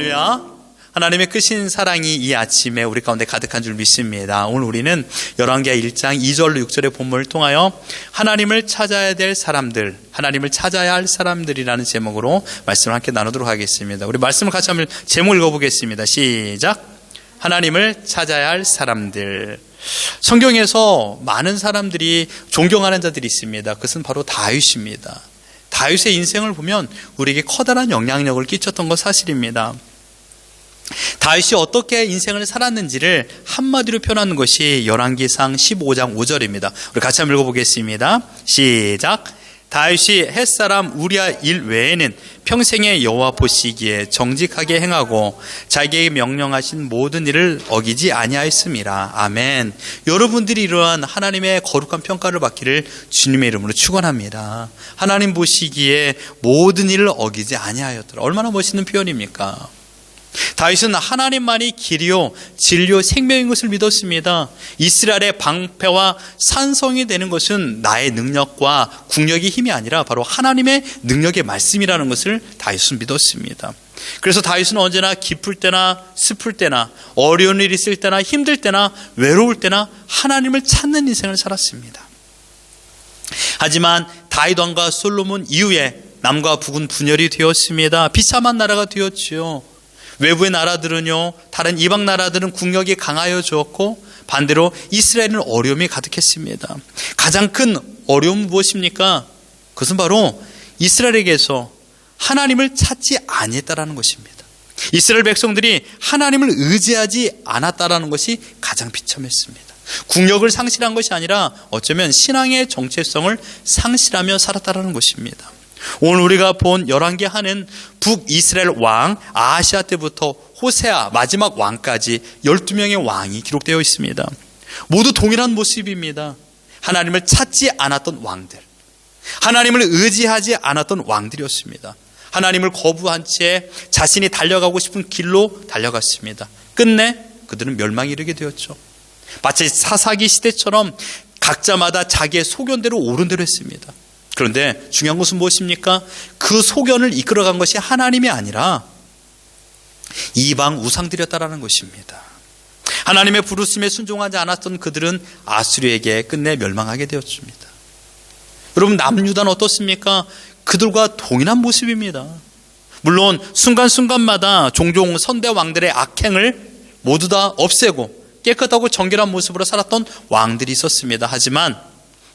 할렐루야. 하나님의 크신 사랑이 이 아침에 우리 가운데 가득한 줄 믿습니다. 오늘 우리는 열왕기하 1장 2절로 6절의 본문을 통하여 하나님을 찾아야 될 사람들, 하나님을 찾아야 할 사람들이라는 제목으로 말씀을 함께 나누도록 하겠습니다. 우리 말씀을 같이 한번 제목 읽어보겠습니다. 시작. 하나님을 찾아야 할 사람들. 성경에서 많은 사람들이 존경하는 자들이 있습니다. 그것은 바로 다윗입니다. 다윗의 인생을 보면 우리에게 커다란 영향력을 끼쳤던 것 사실입니다. 다윗이 어떻게 인생을 살았는지를 한마디로 표현하는 것이 열왕기상 15장 5절입니다. 우리 같이 한번 읽어보겠습니다. 시작. 다윗이 햇사람 우리아 일 외에는 평생에 여호와 보시기에 정직하게 행하고 자기에게 명령하신 모든 일을 어기지 아니하였음이라. 아멘. 여러분들이 이러한 하나님의 거룩한 평가를 받기를 주님의 이름으로 축원합니다. 하나님 보시기에 모든 일을 어기지 아니하였더라. 얼마나 멋있는 표현입니까? 다윗은 하나님만이 길이요 진리요 생명인 것을 믿었습니다. 이스라엘의 방패와 산성이 되는 것은 나의 능력과 국력의 힘이 아니라 바로 하나님의 능력의 말씀이라는 것을 다윗은 믿었습니다. 그래서 다윗은 언제나 기쁠 때나 슬플 때나 어려운 일이 있을 때나 힘들 때나 외로울 때나 하나님을 찾는 인생을 살았습니다. 하지만 다윗 왕과 솔로몬 이후에 남과 북은 분열이 되었습니다. 비참한 나라가 되었지요. 외부의 나라들은요, 다른 이방 나라들은 국력이 강하여졌고 반대로 이스라엘은 어려움이 가득했습니다. 가장 큰 어려움은 무엇입니까? 그것은 바로 이스라엘에게서 하나님을 찾지 아니했다라는 것입니다. 이스라엘 백성들이 하나님을 의지하지 않았다라는 것이 가장 비참했습니다. 국력을 상실한 것이 아니라 어쩌면 신앙의 정체성을 상실하며 살았다라는 것입니다. 오늘 우리가 본 열왕기하는 북이스라엘 왕 아하시아 때부터 호세아 마지막 왕까지 12명의 왕이 기록되어 있습니다. 모두 동일한 모습입니다. 하나님을 찾지 않았던 왕들, 하나님을 의지하지 않았던 왕들이었습니다. 하나님을 거부한 채 자신이 달려가고 싶은 길로 달려갔습니다. 끝내 그들은 멸망에 이르게 되었죠. 마치 사사기 시대처럼 각자마다 자기의 소견대로 옳은 대로 했습니다. 그런데 중요한 것은 무엇입니까? 그 소견을 이끌어간 것이 하나님이 아니라 이방 우상들이었다라는 것입니다. 하나님의 부르심에 순종하지 않았던 그들은 아수르에게 끝내 멸망하게 되었습니다. 여러분, 남유다는 어떻습니까? 그들과 동일한 모습입니다. 물론 순간순간마다 종종 선대 왕들의 악행을 모두 다 없애고 깨끗하고 정결한 모습으로 살았던 왕들이 있었습니다. 하지만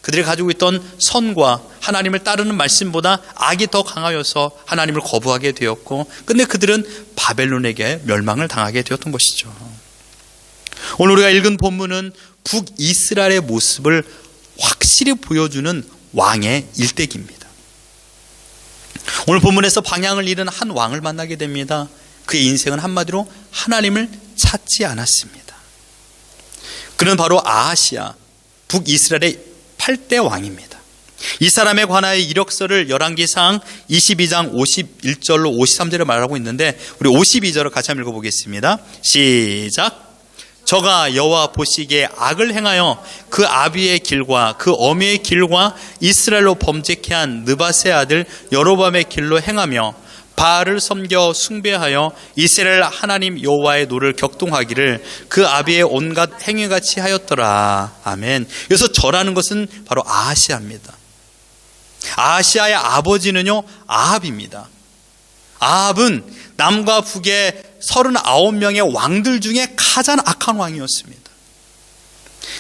그들이 가지고 있던 선과 하나님을 따르는 말씀보다 악이 더 강하여서 하나님을 거부하게 되었고 끝내 그들은 바벨론에게 멸망을 당하게 되었던 것이죠. 오늘 우리가 읽은 본문은 북이스라엘의 모습을 확실히 보여주는 왕의 일대기입니다. 오늘 본문에서 방향을 잃은 한 왕을 만나게 됩니다. 그의 인생은 한마디로 하나님을 찾지 않았습니다. 그는 바로 아하시아, 북이스라엘의 8대 왕입니다. 이 사람에 관하여 이력서를 열왕기상 22장 51절로 53절에 말하고 있는데 우리 52절을 같이 한번 읽어보겠습니다. 시작. 저가 여호와 보시기에 악을 행하여 그 아비의 길과 그 어미의 길과 이스라엘로 범죄케 한 느밧의 아들 여로보암의 길로 행하며 바알을 섬겨 숭배하여 이스라엘 하나님 여호와의 노를 격동하기를 그 아비의 온갖 행위같이 하였더라. 아멘. 여기서 저라는 것은 바로 아하시아입니다. 아하시아의 아버지는요 아합입니다. 아합은 남과 북의 39명의 왕들 중에 가장 악한 왕이었습니다.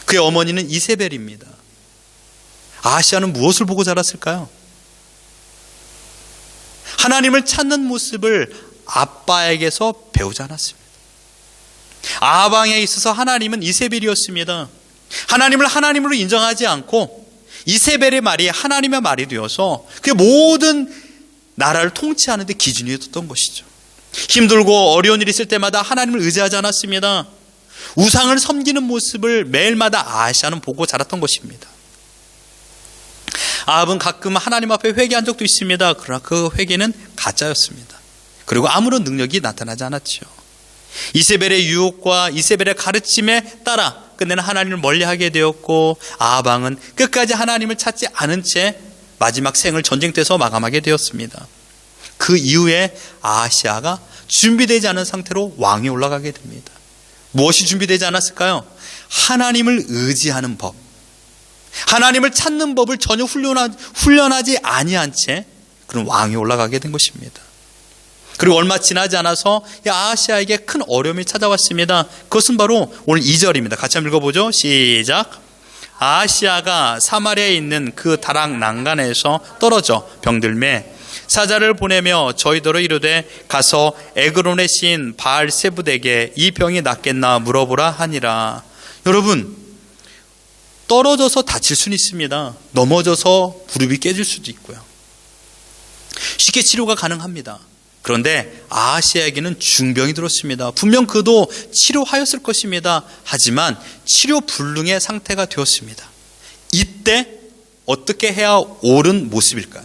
그의 어머니는 이세벨입니다. 아하시아는 무엇을 보고 자랐을까요? 하나님을 찾는 모습을 아빠에게서 배우지 않았습니다. 아방에 있어서 하나님은 이세벨이었습니다. 하나님을 하나님으로 인정하지 않고 이세벨의 말이 하나님의 말이 되어서 그 모든 나라를 통치하는 데 기준이 됐던 것이죠. 힘들고 어려운 일이 있을 때마다 하나님을 의지하지 않았습니다. 우상을 섬기는 모습을 매일마다 아하시아는 보고 자랐던 것입니다. 아합은 가끔 하나님 앞에 회개한 적도 있습니다. 그러나 그 회개는 가짜였습니다. 그리고 아무런 능력이 나타나지 않았죠. 이세벨의 유혹과 이세벨의 가르침에 따라 끝내는 하나님을 멀리하게 되었고 아합 왕은 끝까지 하나님을 찾지 않은 채 마지막 생을 전쟁터에서 마감하게 되었습니다. 그 이후에 아하시아가 준비되지 않은 상태로 왕이 올라가게 됩니다. 무엇이 준비되지 않았을까요? 하나님을 의지하는 법, 하나님을 찾는 법을 전혀 훈련하지 아니한 채 그런 왕이 올라가게 된 것입니다. 그리고 얼마 지나지 않아서 아하시아에게 큰 어려움이 찾아왔습니다. 그것은 바로 오늘 2절입니다. 같이 한번 읽어보죠. 시작. 아하시아가 사마리아에 있는 그 다락 난간에서 떨어져 병들매 사자를 보내며 저희더러 이르되 가서 에그론의 신 바알세붓에게 이 병이 낫겠나 물어보라 하니라. 여러분, 떨어져서 다칠 수는 있습니다. 넘어져서 무릎이 깨질 수도 있고요. 쉽게 치료가 가능합니다. 그런데 아하시아에게는 중병이 들었습니다. 분명 그도 치료하였을 것입니다. 하지만 치료 불능의 상태가 되었습니다. 이때 어떻게 해야 옳은 모습일까요?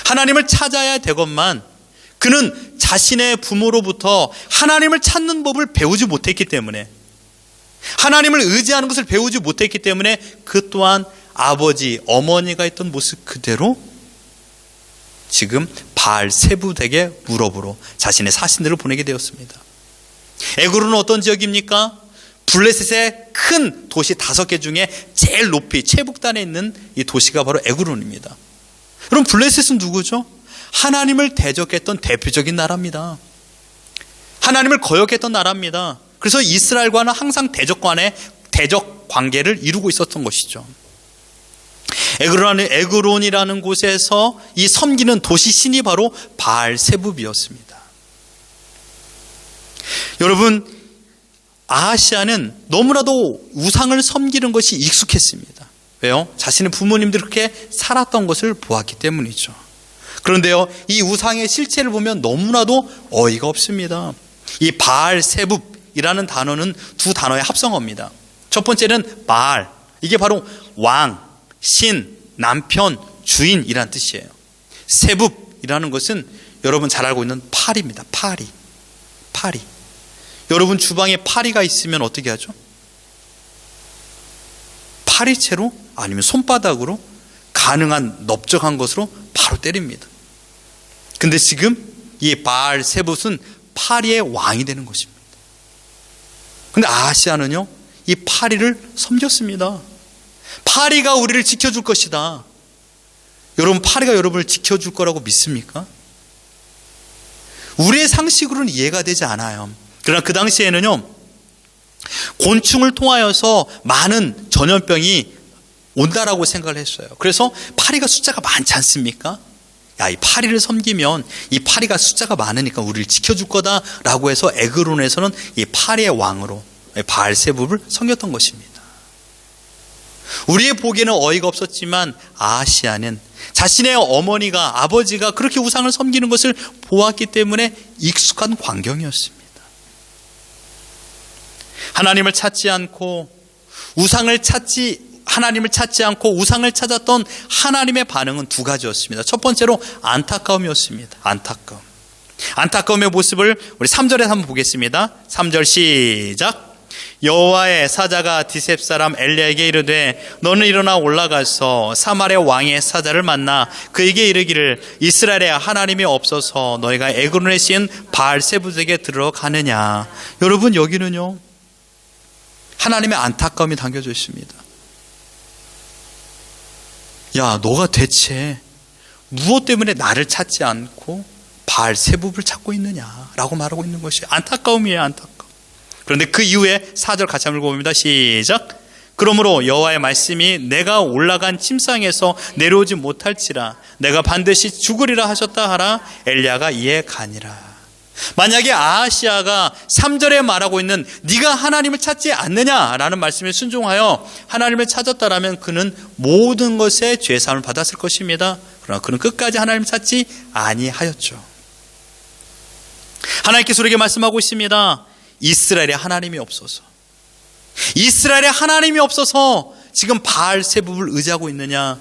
하나님을 찾아야 되건만 그는 자신의 부모로부터 하나님을 찾는 법을 배우지 못했기 때문에, 하나님을 의지하는 것을 배우지 못했기 때문에 그 또한 아버지, 어머니가 있던 모습 그대로 지금 바알세붓에게 무릎으로 자신의 사신들을 보내게 되었습니다. 에그론은 어떤 지역입니까? 블레셋의 큰 도시 5개 중에 제일 높이 최북단에 있는 이 도시가 바로 에그론입니다. 그럼 블레셋은 누구죠? 하나님을 대적했던 대표적인 나라입니다. 하나님을 거역했던 나라입니다. 그래서 이스라엘과는 항상 대적 관계를 이루고 있었던 것이죠. 에그론이라는 곳에서 이 섬기는 도시 신이 바로 바알세붓이었습니다. 여러분, 아하시아는 너무나도 우상을 섬기는 것이 익숙했습니다. 왜요? 자신의 부모님들이 그렇게 살았던 것을 보았기 때문이죠. 그런데요, 이 우상의 실체를 보면 너무나도 어이가 없습니다. 이 바알세붓이라는 단어는 두 단어의 합성어입니다. 첫 번째는 바알, 이게 바로 왕, 신, 남편, 주인이란 뜻이에요. 세붓이라는 것은 여러분 잘 알고 있는 파리입니다. 파리. 여러분 주방에 파리가 있으면 어떻게 하죠? 파리채로 아니면 손바닥으로 가능한 넓적한 것으로 바로 때립니다. 근데 지금 이 바알세붓은 파리의 왕이 되는 것입니다. 근데 아하시아는요, 이 파리를 섬겼습니다. 파리가 우리를 지켜줄 것이다. 여러분, 파리가 여러분을 지켜줄 거라고 믿습니까? 우리의 상식으로는 이해가 되지 않아요. 그러나 그 당시에는요, 곤충을 통하여서 많은 전염병이 온다라고 생각을 했어요. 그래서 파리가 숫자가 많지 않습니까? 야, 이 파리를 섬기면 이 파리가 숫자가 많으니까 우리를 지켜줄 거다라고 해서 에그론에서는 이 파리의 왕으로 바알세붓을 섬겼던 것입니다. 우리의 보기에는 어이가 없었지만 아하시아는 자신의 어머니가, 아버지가 그렇게 우상을 섬기는 것을 보았기 때문에 익숙한 광경이었습니다. 하나님을 찾지 않고 우상을 찾았던 하나님의 반응은 두 가지였습니다. 첫 번째로 안타까움이었습니다. 안타까움의 모습을 우리 3절에 한번 보겠습니다. 3절 시작. 여호와의 사자가 디셉 사람 엘리야에게 이르되 너는 일어나 올라가서 사마리아 왕의 사자를 만나 그에게 이르기를 이스라엘에 하나님이 없어서 너희가 에그론의 신 바알세붓에게 들어가느냐. 여러분, 여기는요, 하나님의 안타까움이 담겨져 있습니다. 야, 너가 대체 무엇 때문에 나를 찾지 않고 바알세붓을 찾고 있느냐라고 말하고 있는 것이 안타까움이에요. 안타까움. 그런데 그 이후에 4절 같이 한번 읽어봅니다. 시작. 그러므로 여호와의 말씀이 내가 올라간 침상에서 내려오지 못할지라 내가 반드시 죽으리라 하셨다 하라. 엘리야가 이에 가니라. 만약에 아하시아가 3절에 말하고 있는 네가 하나님을 찾지 않느냐라는 말씀에 순종하여 하나님을 찾았다라면 그는 모든 것에 죄사함을 받았을 것입니다. 그러나 그는 끝까지 하나님을 찾지 아니하였죠. 하나님께서 우리에게 말씀하고 있습니다. 이스라엘에 하나님이 없어서 지금 바알세붓을 의지하고 있느냐.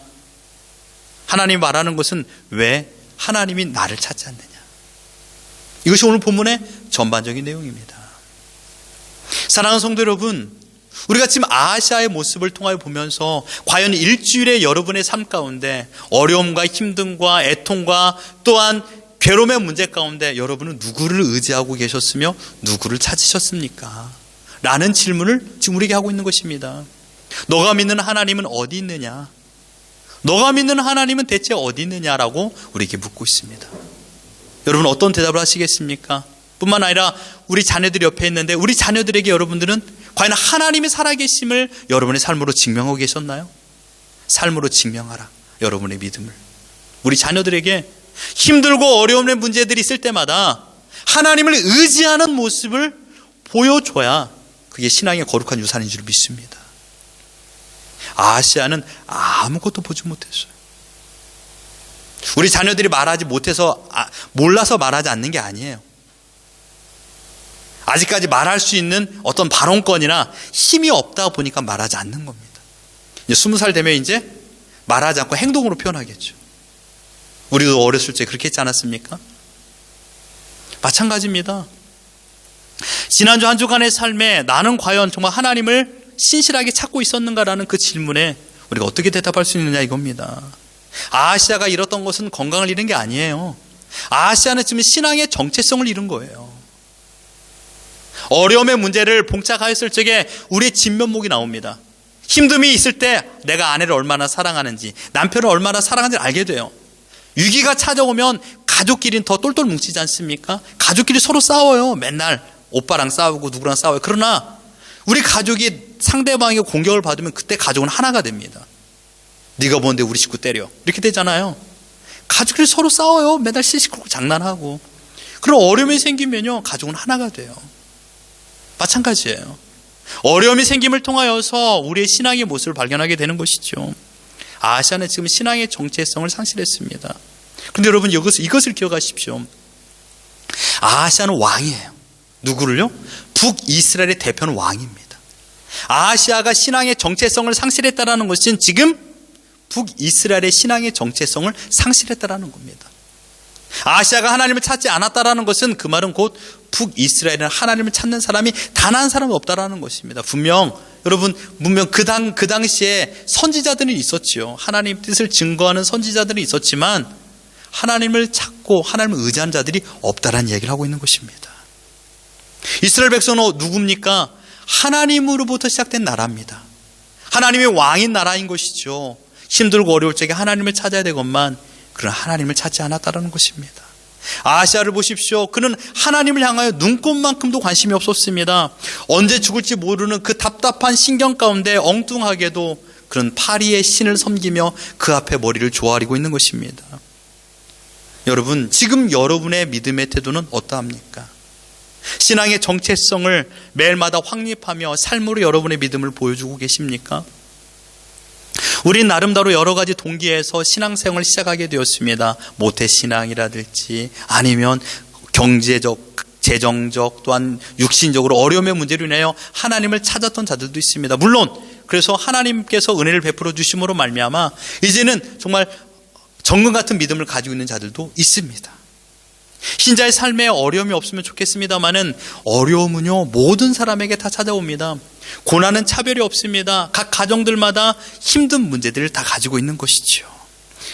하나님이 말하는 것은 왜 하나님이 나를 찾지 않느냐. 이것이 오늘 본문의 전반적인 내용입니다. 사랑하는 성도 여러분, 우리가 지금 아하시아의 모습을 통하여 보면서 과연 일주일에 여러분의 삶 가운데 어려움과 힘듦과 애통과 또한 괴로움의 문제 가운데 여러분은 누구를 의지하고 계셨으며 누구를 찾으셨습니까? 라는 질문을 지금 우리에게 하고 있는 것입니다. 너가 믿는 하나님은 어디 있느냐? 너가 믿는 하나님은 대체 어디 있느냐라고 우리에게 묻고 있습니다. 여러분 어떤 대답을 하시겠습니까? 뿐만 아니라 우리 자녀들이 옆에 있는데 우리 자녀들에게 여러분들은 과연 하나님의 살아계심을 여러분의 삶으로 증명하고 계셨나요? 삶으로 증명하라, 여러분의 믿음을. 우리 자녀들에게 힘들고 어려움의 문제들이 있을 때마다 하나님을 의지하는 모습을 보여줘야 그게 신앙의 거룩한 유산인 줄 믿습니다. 아하시아는 아무것도 보지 못했어요. 우리 자녀들이 말하지 못해서 몰라서 말하지 않는 게 아니에요. 아직까지 말할 수 있는 어떤 발언권이나 힘이 없다 보니까 말하지 않는 겁니다. 이제 20살 되면 이제 말하지 않고 행동으로 표현하겠죠. 우리도 어렸을 때 그렇게 했지 않았습니까? 마찬가지입니다. 지난주 한 주간의 삶에 나는 과연 정말 하나님을 신실하게 찾고 있었는가라는 그 질문에 우리가 어떻게 대답할 수 있느냐 이겁니다. 아하시아가 잃었던 것은 건강을 잃은 게 아니에요. 아하시아는 지금 신앙의 정체성을 잃은 거예요. 어려움의 문제를 봉착하였을 적에 우리의 진면목이 나옵니다. 힘듦이 있을 때 내가 아내를 얼마나 사랑하는지, 남편을 얼마나 사랑하는지를 알게 돼요. 위기가 찾아오면 가족끼리는 더 똘똘 뭉치지 않습니까? 가족끼리 서로 싸워요. 맨날 오빠랑 싸우고 누구랑 싸워요. 그러나 우리 가족이 상대방에게 공격을 받으면 그때 가족은 하나가 됩니다. 네가 뭔데 우리 식구 때려, 이렇게 되잖아요. 가족끼리 서로 싸워요. 맨날 시시콜콜 장난하고. 그런 어려움이 생기면요, 가족은 하나가 돼요. 마찬가지예요. 어려움이 생김을 통하여서 우리의 신앙의 모습을 발견하게 되는 것이죠. 아하시아는 지금 신앙의 정체성을 상실했습니다. 그런데 여러분 이것을 기억하십시오. 아하시아는 왕이에요. 누구를요? 북이스라엘의 대표는 왕입니다. 아하시아가 신앙의 정체성을 상실했다는 것은 지금 북이스라엘의 신앙의 정체성을 상실했다는 겁니다. 아하시아가 하나님을 찾지 않았다는 것은 그 말은 곧 북이스라엘은 하나님을 찾는 사람이 단 한 사람이 없다는 것입니다. 분명 그 당시에 선지자들이 있었지요. 하나님 뜻을 증거하는 선지자들이 있었지만 하나님을 찾고 하나님을 의지한 자들이 없다라는 얘기를 하고 있는 것입니다. 이스라엘 백성은 누굽니까? 하나님으로부터 시작된 나라입니다. 하나님의 왕인 나라인 것이죠. 힘들고 어려울 적에 하나님을 찾아야 되건만 그런 하나님을 찾지 않았다는 것입니다. 아하시아를 보십시오. 그는 하나님을 향하여 눈꼽만큼도 관심이 없었습니다. 언제 죽을지 모르는 그 답답한 신경 가운데 엉뚱하게도 그런 파리의 신을 섬기며 그 앞에 머리를 조아리고 있는 것입니다. 여러분, 지금 여러분의 믿음의 태도는 어떠합니까? 신앙의 정체성을 매일마다 확립하며 삶으로 여러분의 믿음을 보여주고 계십니까? 우린 나름대로 여러 가지 동기에서 신앙생활을 시작하게 되었습니다. 모태신앙이라든지 아니면 경제적, 재정적, 또한 육신적으로 어려움의 문제로 인하여 하나님을 찾았던 자들도 있습니다. 물론 그래서 하나님께서 은혜를 베풀어 주심으로 말미암아 이제는 정말 정금 같은 믿음을 가지고 있는 자들도 있습니다. 신자의 삶에 어려움이 없으면 좋겠습니다만은 어려움은요 모든 사람에게 다 찾아옵니다. 고난은 차별이 없습니다. 각 가정들마다 힘든 문제들을 다 가지고 있는 것이죠.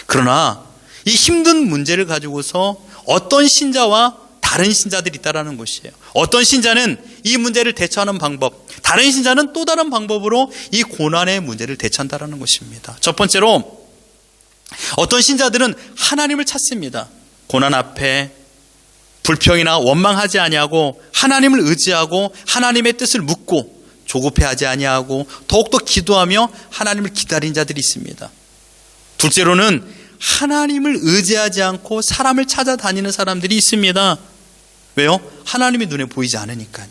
그러나 이 힘든 문제를 가지고서 어떤 신자와 다른 신자들이 있다는 것이에요. 어떤 신자는 이 문제를 대처하는 방법, 다른 신자는 또 다른 방법으로 이 고난의 문제를 대처한다는 것입니다. 첫 번째로 어떤 신자들은 하나님을 찾습니다. 고난 앞에 불평이나 원망하지 아니하고 하나님을 의지하고 하나님의 뜻을 묻고 조급해하지 아니하고 더욱더 기도하며 하나님을 기다린 자들이 있습니다. 둘째로는 하나님을 의지하지 않고 사람을 찾아다니는 사람들이 있습니다. 왜요? 하나님이 눈에 보이지 않으니까요.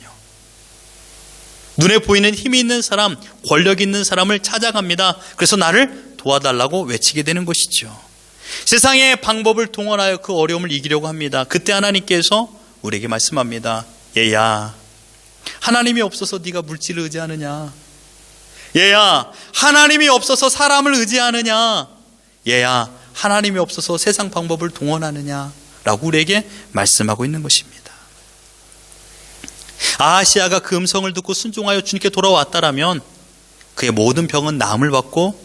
눈에 보이는 힘이 있는 사람, 권력 있는 사람을 찾아갑니다. 그래서 나를 도와달라고 외치게 되는 것이죠. 세상의 방법을 동원하여 그 어려움을 이기려고 합니다. 그때 하나님께서 우리에게 말씀합니다. 얘야, 하나님이 없어서 네가 물질을 의지하느냐? 얘야, 하나님이 없어서 사람을 의지하느냐? 얘야, 하나님이 없어서 세상 방법을 동원하느냐? 라고 우리에게 말씀하고 있는 것입니다. 아하시아가 그 음성을 듣고 순종하여 주님께 돌아왔다라면 그의 모든 병은 나음을 받고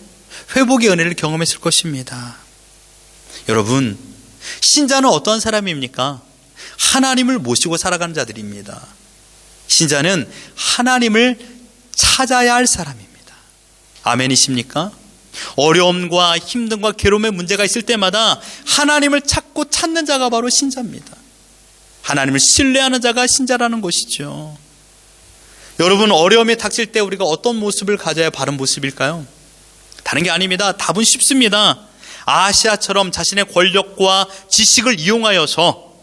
회복의 은혜를 경험했을 것입니다. 여러분, 신자는 어떤 사람입니까? 하나님을 모시고 살아가는 자들입니다. 신자는 하나님을 찾아야 할 사람입니다. 아멘이십니까? 어려움과 힘듦과 괴로움의 문제가 있을 때마다 하나님을 찾고 찾는 자가 바로 신자입니다. 하나님을 신뢰하는 자가 신자라는 것이죠. 여러분, 어려움이 닥칠 때 우리가 어떤 모습을 가져야 바른 모습일까요? 다른 게 아닙니다. 답은 쉽습니다. 아하시아처럼 자신의 권력과 지식을 이용하여서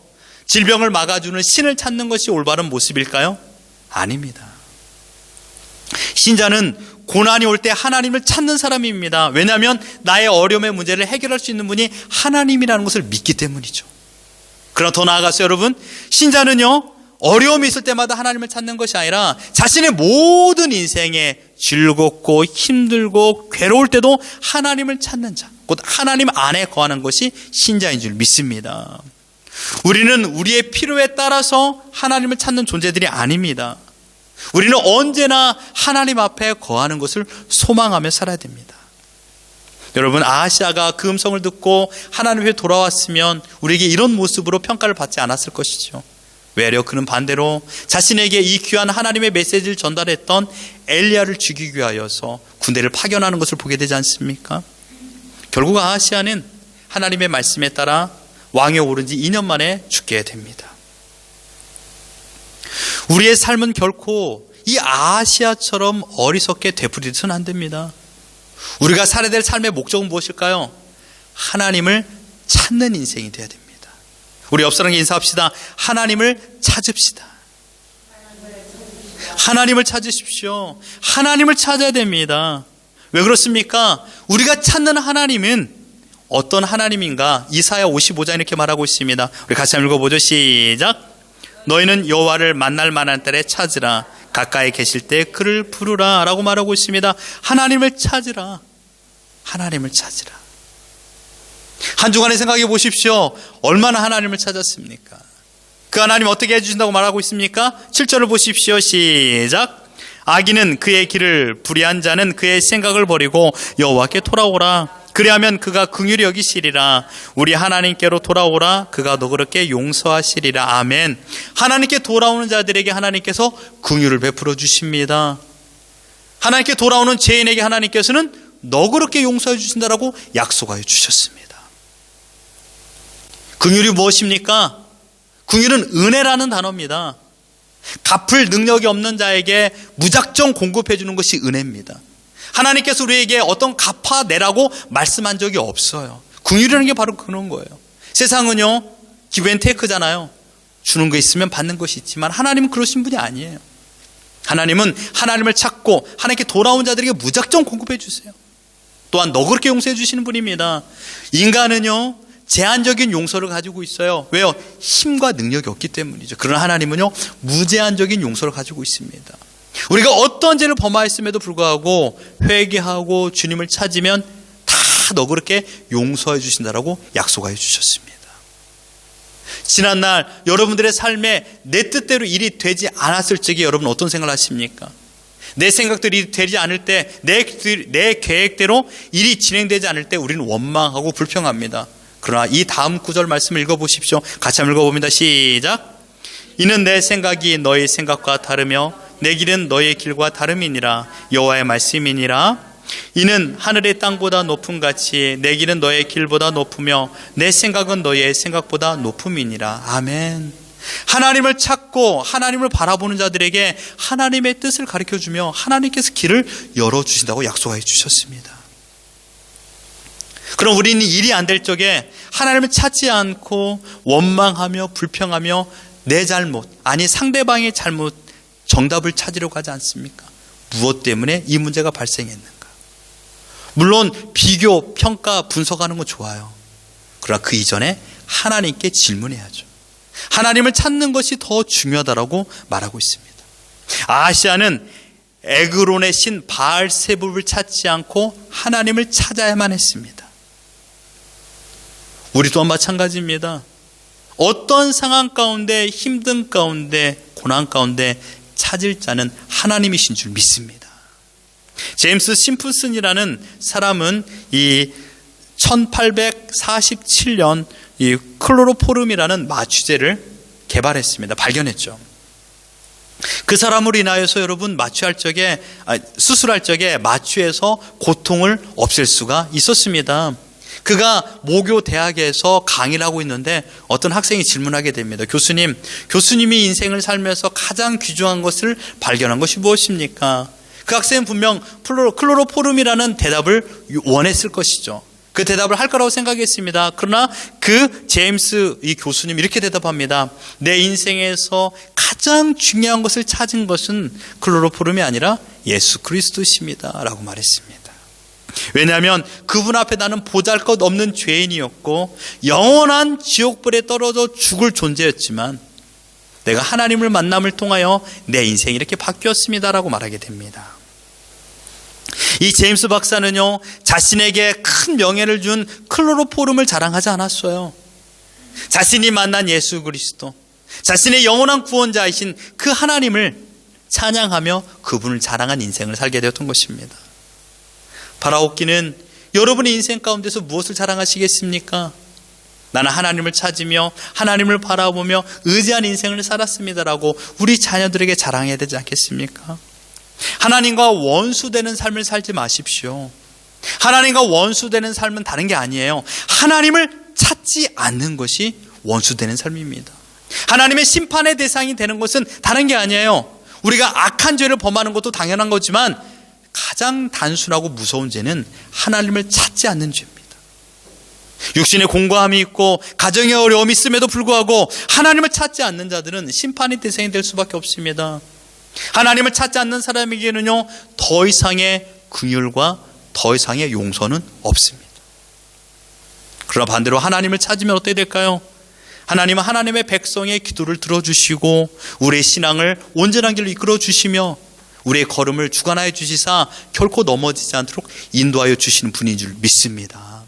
질병을 막아주는 신을 찾는 것이 올바른 모습일까요? 아닙니다. 신자는 고난이 올 때 하나님을 찾는 사람입니다. 왜냐하면 나의 어려움의 문제를 해결할 수 있는 분이 하나님이라는 것을 믿기 때문이죠. 그러나 더 나아가서 여러분, 신자는요, 어려움이 있을 때마다 하나님을 찾는 것이 아니라 자신의 모든 인생에 즐겁고 힘들고 괴로울 때도 하나님을 찾는 자, 곧 하나님 안에 거하는 것이 신자인 줄 믿습니다. 우리는 우리의 필요에 따라서 하나님을 찾는 존재들이 아닙니다. 우리는 언제나 하나님 앞에 거하는 것을 소망하며 살아야 됩니다. 여러분, 아하시아가 그 음성을 듣고 하나님 앞에 돌아왔으면 우리에게 이런 모습으로 평가를 받지 않았을 것이죠. 외려 그는 반대로 자신에게 이 귀한 하나님의 메시지를 전달했던 엘리야를 죽이기 위하여서 군대를 파견하는 것을 보게 되지 않습니까? 결국 아하시아는 하나님의 말씀에 따라 왕에 오른 지 2년 만에 죽게 됩니다. 우리의 삶은 결코 이 아하시아처럼 어리석게 되풀이돼서는 안 됩니다. 우리가 살아야 될 삶의 목적은 무엇일까요? 하나님을 찾는 인생이 되어야 됩니다. 우리 옆 사람에게 인사합시다. 하나님을 찾읍시다. 하나님을 찾으십시오. 하나님을 찾아야 됩니다. 왜 그렇습니까? 우리가 찾는 하나님은 어떤 하나님인가? 이사야 55장 이렇게 말하고 있습니다. 우리 같이 한번 읽어보죠. 시작. 너희는 여호와를 만날 만한 때에 찾으라. 가까이 계실 때 그를 부르라 라고 말하고 있습니다. 하나님을 찾으라. 하나님을 찾으라. 한 주간에 생각해 보십시오. 얼마나 하나님을 찾았습니까? 그 하나님 어떻게 해주신다고 말하고 있습니까? 7절을 보십시오. 시작. 악인은 그의 길을 불의한 자는 그의 생각을 버리고 여호와께 돌아오라. 그리하면 그가 긍휼히 여기시리라. 우리 하나님께로 돌아오라. 그가 너그럽게 용서하시리라. 아멘. 하나님께 돌아오는 자들에게 하나님께서 긍휼을 베풀어 주십니다. 하나님께 돌아오는 죄인에게 하나님께서는 너그럽게 용서해 주신다라고 약속하여 주셨습니다. 긍휼이 무엇입니까? 긍휼은 은혜라는 단어입니다. 갚을 능력이 없는 자에게 무작정 공급해 주는 것이 은혜입니다. 하나님께서 우리에게 어떤 갚아내라고 말씀한 적이 없어요. 긍휼이라는 게 바로 그런 거예요. 세상은요, 기브앤테이크잖아요. 주는 거 있으면 받는 것이 있지만 하나님은 그러신 분이 아니에요. 하나님은 하나님을 찾고 하나님께 돌아온 자들에게 무작정 공급해 주세요. 또한 너그럽게 용서해 주시는 분입니다. 인간은요, 제한적인 용서를 가지고 있어요. 왜요? 힘과 능력이 없기 때문이죠. 그러나 하나님은요, 무제한적인 용서를 가지고 있습니다. 우리가 어떤 죄를 범하였음에도 불구하고 회개하고 주님을 찾으면 다 너그럽게 용서해 주신다라고 약속하여 주셨습니다. 지난날 여러분들의 삶에 내 뜻대로 일이 되지 않았을 적에 여러분 어떤 생각을 하십니까? 내 생각들이 되지 않을 때, 내 계획대로 일이 진행되지 않을 때 우리는 원망하고 불평합니다. 그러나 이 다음 구절 말씀을 읽어보십시오. 같이 한번 읽어봅니다. 시작. 이는 내 생각이 너의 생각과 다르며 내 길은 너의 길과 다름이니라. 여호와의 말씀이니라. 이는 하늘의 땅보다 높음 같이 내 길은 너의 길보다 높으며 내 생각은 너의 생각보다 높음이니라. 아멘. 하나님을 찾고 하나님을 바라보는 자들에게 하나님의 뜻을 가르쳐주며 하나님께서 길을 열어주신다고 약속해 주셨습니다. 그럼 우리는 일이 안 될 적에 하나님을 찾지 않고 원망하며 불평하며 내 잘못, 아니 상대방의 잘못, 정답을 찾으려고 하지 않습니까? 무엇 때문에 이 문제가 발생했는가? 물론 비교, 평가, 분석하는 건 좋아요. 그러나 그 이전에 하나님께 질문해야죠. 하나님을 찾는 것이 더 중요하다고 말하고 있습니다. 아하시아는 에그론의 신 바알세불을 찾지 않고 하나님을 찾아야만 했습니다. 우리 또한 마찬가지입니다. 어떤 상황 가운데, 힘든 가운데, 고난 가운데 찾을 자는 하나님이신 줄 믿습니다. 제임스 심프슨이라는 사람은 이 1847년 이 클로로포름이라는 마취제를 개발했습니다. 발견했죠. 그 사람으로 인하여서 여러분 수술할 적에 마취해서 고통을 없앨 수가 있었습니다. 그가 모교 대학에서 강의를 하고 있는데 어떤 학생이 질문하게 됩니다. 교수님이 인생을 살면서 가장 귀중한 것을 발견한 것이 무엇입니까? 그 학생은 분명 클로로포름이라는 대답을 원했을 것이죠. 그 대답을 할 거라고 생각했습니다. 그러나 그 제임스 이 교수님 이렇게 대답합니다. 내 인생에서 가장 중요한 것을 찾은 것은 클로로포름이 아니라 예수 그리스도십니다 라고 말했습니다. 왜냐하면 그분 앞에 나는 보잘것없는 죄인이었고 영원한 지옥불에 떨어져 죽을 존재였지만 내가 하나님을 만남을 통하여 내 인생이 이렇게 바뀌었습니다 라고 말하게 됩니다. 이 제임스 박사는요, 자신에게 큰 명예를 준 클로로포름을 자랑하지 않았어요. 자신이 만난 예수 그리스도, 자신의 영원한 구원자이신 그 하나님을 찬양하며 그분을 자랑한 인생을 살게 되었던 것입니다. 바라옵기는 여러분의 인생 가운데서 무엇을 자랑하시겠습니까? 나는 하나님을 찾으며 하나님을 바라보며 의지한 인생을 살았습니다라고 우리 자녀들에게 자랑해야 되지 않겠습니까? 하나님과 원수되는 삶을 살지 마십시오. 하나님과 원수되는 삶은 다른 게 아니에요. 하나님을 찾지 않는 것이 원수되는 삶입니다. 하나님의 심판의 대상이 되는 것은 다른 게 아니에요. 우리가 악한 죄를 범하는 것도 당연한 거지만 가장 단순하고 무서운 죄는 하나님을 찾지 않는 죄입니다. 육신의 공고함이 있고 가정의 어려움이 있음에도 불구하고 하나님을 찾지 않는 자들은 심판의 대상이 될 수밖에 없습니다. 하나님을 찾지 않는 사람에게는요, 더 이상의 긍휼과 더 이상의 용서는 없습니다. 그러나 반대로 하나님을 찾으면 어떻게 될까요? 하나님은 하나님의 백성의 기도를 들어주시고 우리의 신앙을 온전한 길로 이끌어 주시며 우리의 걸음을 주관하여 주시사 결코 넘어지지 않도록 인도하여 주시는 분인 줄 믿습니다.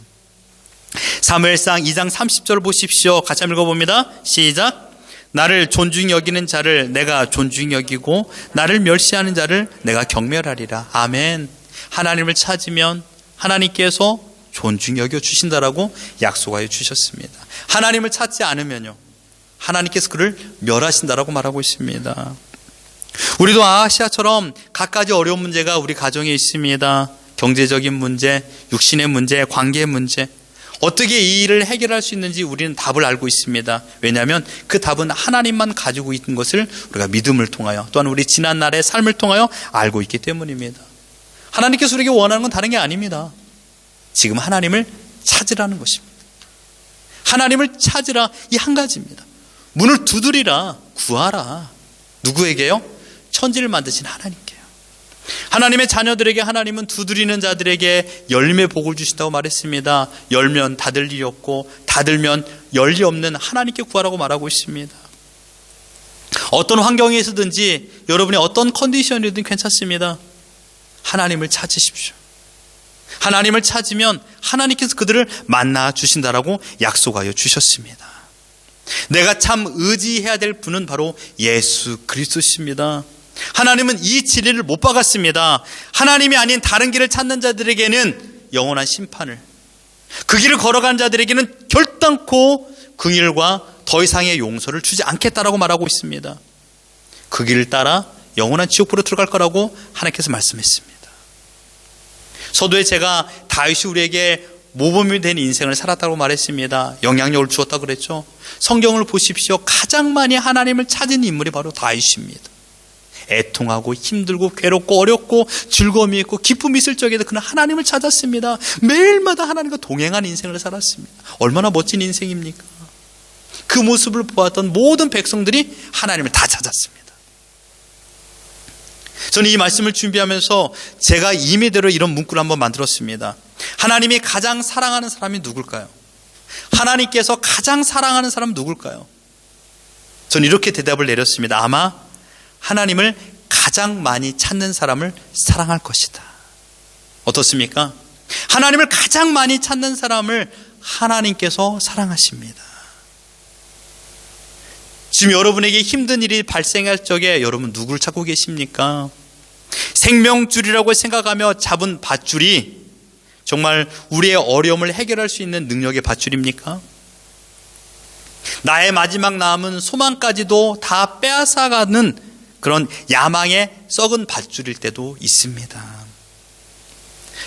사무엘상 2장 30절 보십시오. 같이 한번 읽어봅니다. 시작. 나를 존중히 여기는 자를 내가 존중히 여기고 나를 멸시하는 자를 내가 경멸하리라. 아멘. 하나님을 찾으면 하나님께서 존중히 여겨 주신다라고 약속하여 주셨습니다. 하나님을 찾지 않으면요, 하나님께서 그를 멸하신다라고 말하고 있습니다. 우리도 아시아처럼 갖가지 어려운 문제가 우리 가정에 있습니다. 경제적인 문제, 육신의 문제, 관계의 문제, 어떻게 이 일을 해결할 수 있는지 우리는 답을 알고 있습니다. 왜냐하면 그 답은 하나님만 가지고 있는 것을 우리가 믿음을 통하여 또한 우리 지난날의 삶을 통하여 알고 있기 때문입니다. 하나님께서 우리에게 원하는 건 다른 게 아닙니다. 지금 하나님을 찾으라는 것입니다. 하나님을 찾으라, 이 한 가지입니다. 문을 두드리라, 구하라. 누구에게요? 천지를 만드신 하나님께요. 하나님의 자녀들에게 하나님은 두드리는 자들에게 열매 복을 주신다고 말했습니다. 열면 닫을 일이 없고 닫으면 열 리 없는 하나님께 구하라고 말하고 있습니다. 어떤 환경에 있든지 여러분이 어떤 컨디션이든 괜찮습니다. 하나님을 찾으십시오. 하나님을 찾으면 하나님께서 그들을 만나 주신다라고 약속하여 주셨습니다. 내가 참 의지해야 될 분은 바로 예수 그리스도십니다. 하나님은 이 진리를 못 박았습니다. 하나님이 아닌 다른 길을 찾는 자들에게는 영원한 심판을, 그 길을 걸어간 자들에게는 결단코 긍휼과 더 이상의 용서를 주지 않겠다라고 말하고 있습니다. 그 길을 따라 영원한 지옥불로 들어갈 거라고 하나님께서 말씀했습니다. 서두에 제가 다윗이 우리에게 모범이 된 인생을 살았다고 말했습니다. 영향력을 주었다고 그랬죠. 성경을 보십시오. 가장 많이 하나님을 찾은 인물이 바로 다윗입니다. 애통하고 힘들고 괴롭고 어렵고 즐거움이 있고 기쁨이 있을 적에도 그는 하나님을 찾았습니다. 매일마다 하나님과 동행한 인생을 살았습니다. 얼마나 멋진 인생입니까? 그 모습을 보았던 모든 백성들이 하나님을 다 찾았습니다. 저는 이 말씀을 준비하면서 제가 임의대로 이런 문구를 한번 만들었습니다. 하나님이 가장 사랑하는 사람이 누굴까요? 하나님께서 가장 사랑하는 사람은 누굴까요? 저는 이렇게 대답을 내렸습니다. 아마 하나님을 가장 많이 찾는 사람을 사랑할 것이다. 어떻습니까? 하나님을 가장 많이 찾는 사람을 하나님께서 사랑하십니다. 지금 여러분에게 힘든 일이 발생할 적에 여러분 누구를 찾고 계십니까? 생명줄이라고 생각하며 잡은 밧줄이 정말 우리의 어려움을 해결할 수 있는 능력의 밧줄입니까? 나의 마지막 남은 소망까지도 다 빼앗아가는 그런 야망의 썩은 밧줄일 때도 있습니다.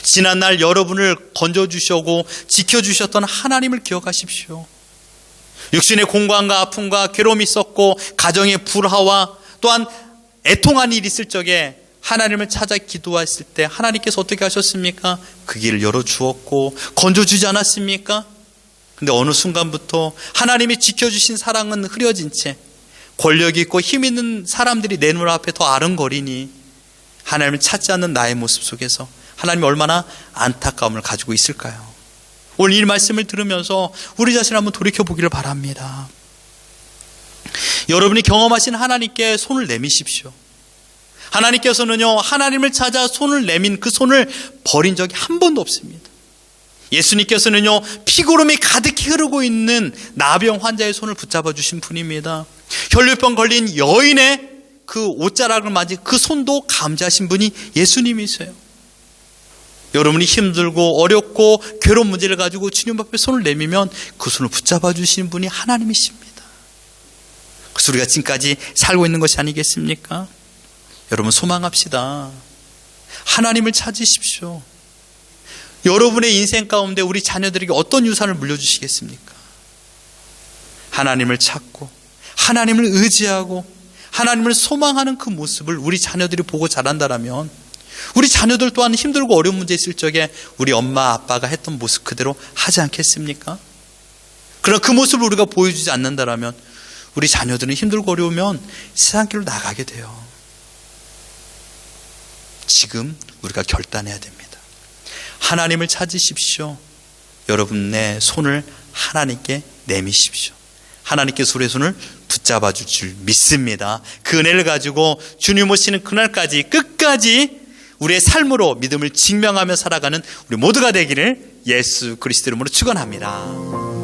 지난날 여러분을 건져주시고 지켜주셨던 하나님을 기억하십시오. 육신의 공간과 아픔과 괴로움이 있었고 가정의 불화와 또한 애통한 일이 있을 적에 하나님을 찾아 기도했을 때 하나님께서 어떻게 하셨습니까? 그 길을 열어주었고 건져주지 않았습니까? 근데 어느 순간부터 하나님이 지켜주신 사랑은 흐려진 채 권력 있고 힘 있는 사람들이 내 눈앞에 더 아른거리니 하나님을 찾지 않는 나의 모습 속에서 하나님이 얼마나 안타까움을 가지고 있을까요? 오늘 이 말씀을 들으면서 우리 자신을 한번 돌이켜보기를 바랍니다. 여러분이 경험하신 하나님께 손을 내미십시오. 하나님께서는요, 하나님을 찾아 손을 내민 그 손을 버린 적이 한 번도 없습니다. 예수님께서는요, 피고름이 가득히 흐르고 있는 나병 환자의 손을 붙잡아 주신 분입니다. 혈류병 걸린 여인의 그 옷자락을 맞은 그 손도 감지하신 분이 예수님이세요. 여러분이 힘들고 어렵고 괴로운 문제를 가지고 주님 앞에 손을 내밀면 그 손을 붙잡아 주시는 분이 하나님이십니다. 그래서 우리가 지금까지 살고 있는 것이 아니겠습니까? 여러분 소망합시다. 하나님을 찾으십시오. 여러분의 인생 가운데 우리 자녀들에게 어떤 유산을 물려주시겠습니까? 하나님을 찾고 하나님을 의지하고 하나님을 소망하는 그 모습을 우리 자녀들이 보고 자란다라면 우리 자녀들 또한 힘들고 어려운 문제 있을 적에 우리 엄마 아빠가 했던 모습 그대로 하지 않겠습니까? 그러나 그 모습을 우리가 보여주지 않는다라면 우리 자녀들은 힘들고 어려우면 세상 길로 나가게 돼요. 지금 우리가 결단해야 됩니다. 하나님을 찾으십시오. 여러분의 손을 하나님께 내미십시오. 하나님께서 우리의 손을 붙잡아 줄 줄 믿습니다. 그 은혜를 가지고 주님 오시는 그날까지 끝까지 우리의 삶으로 믿음을 증명하며 살아가는 우리 모두가 되기를 예수 그리스도 이름으로 축원합니다.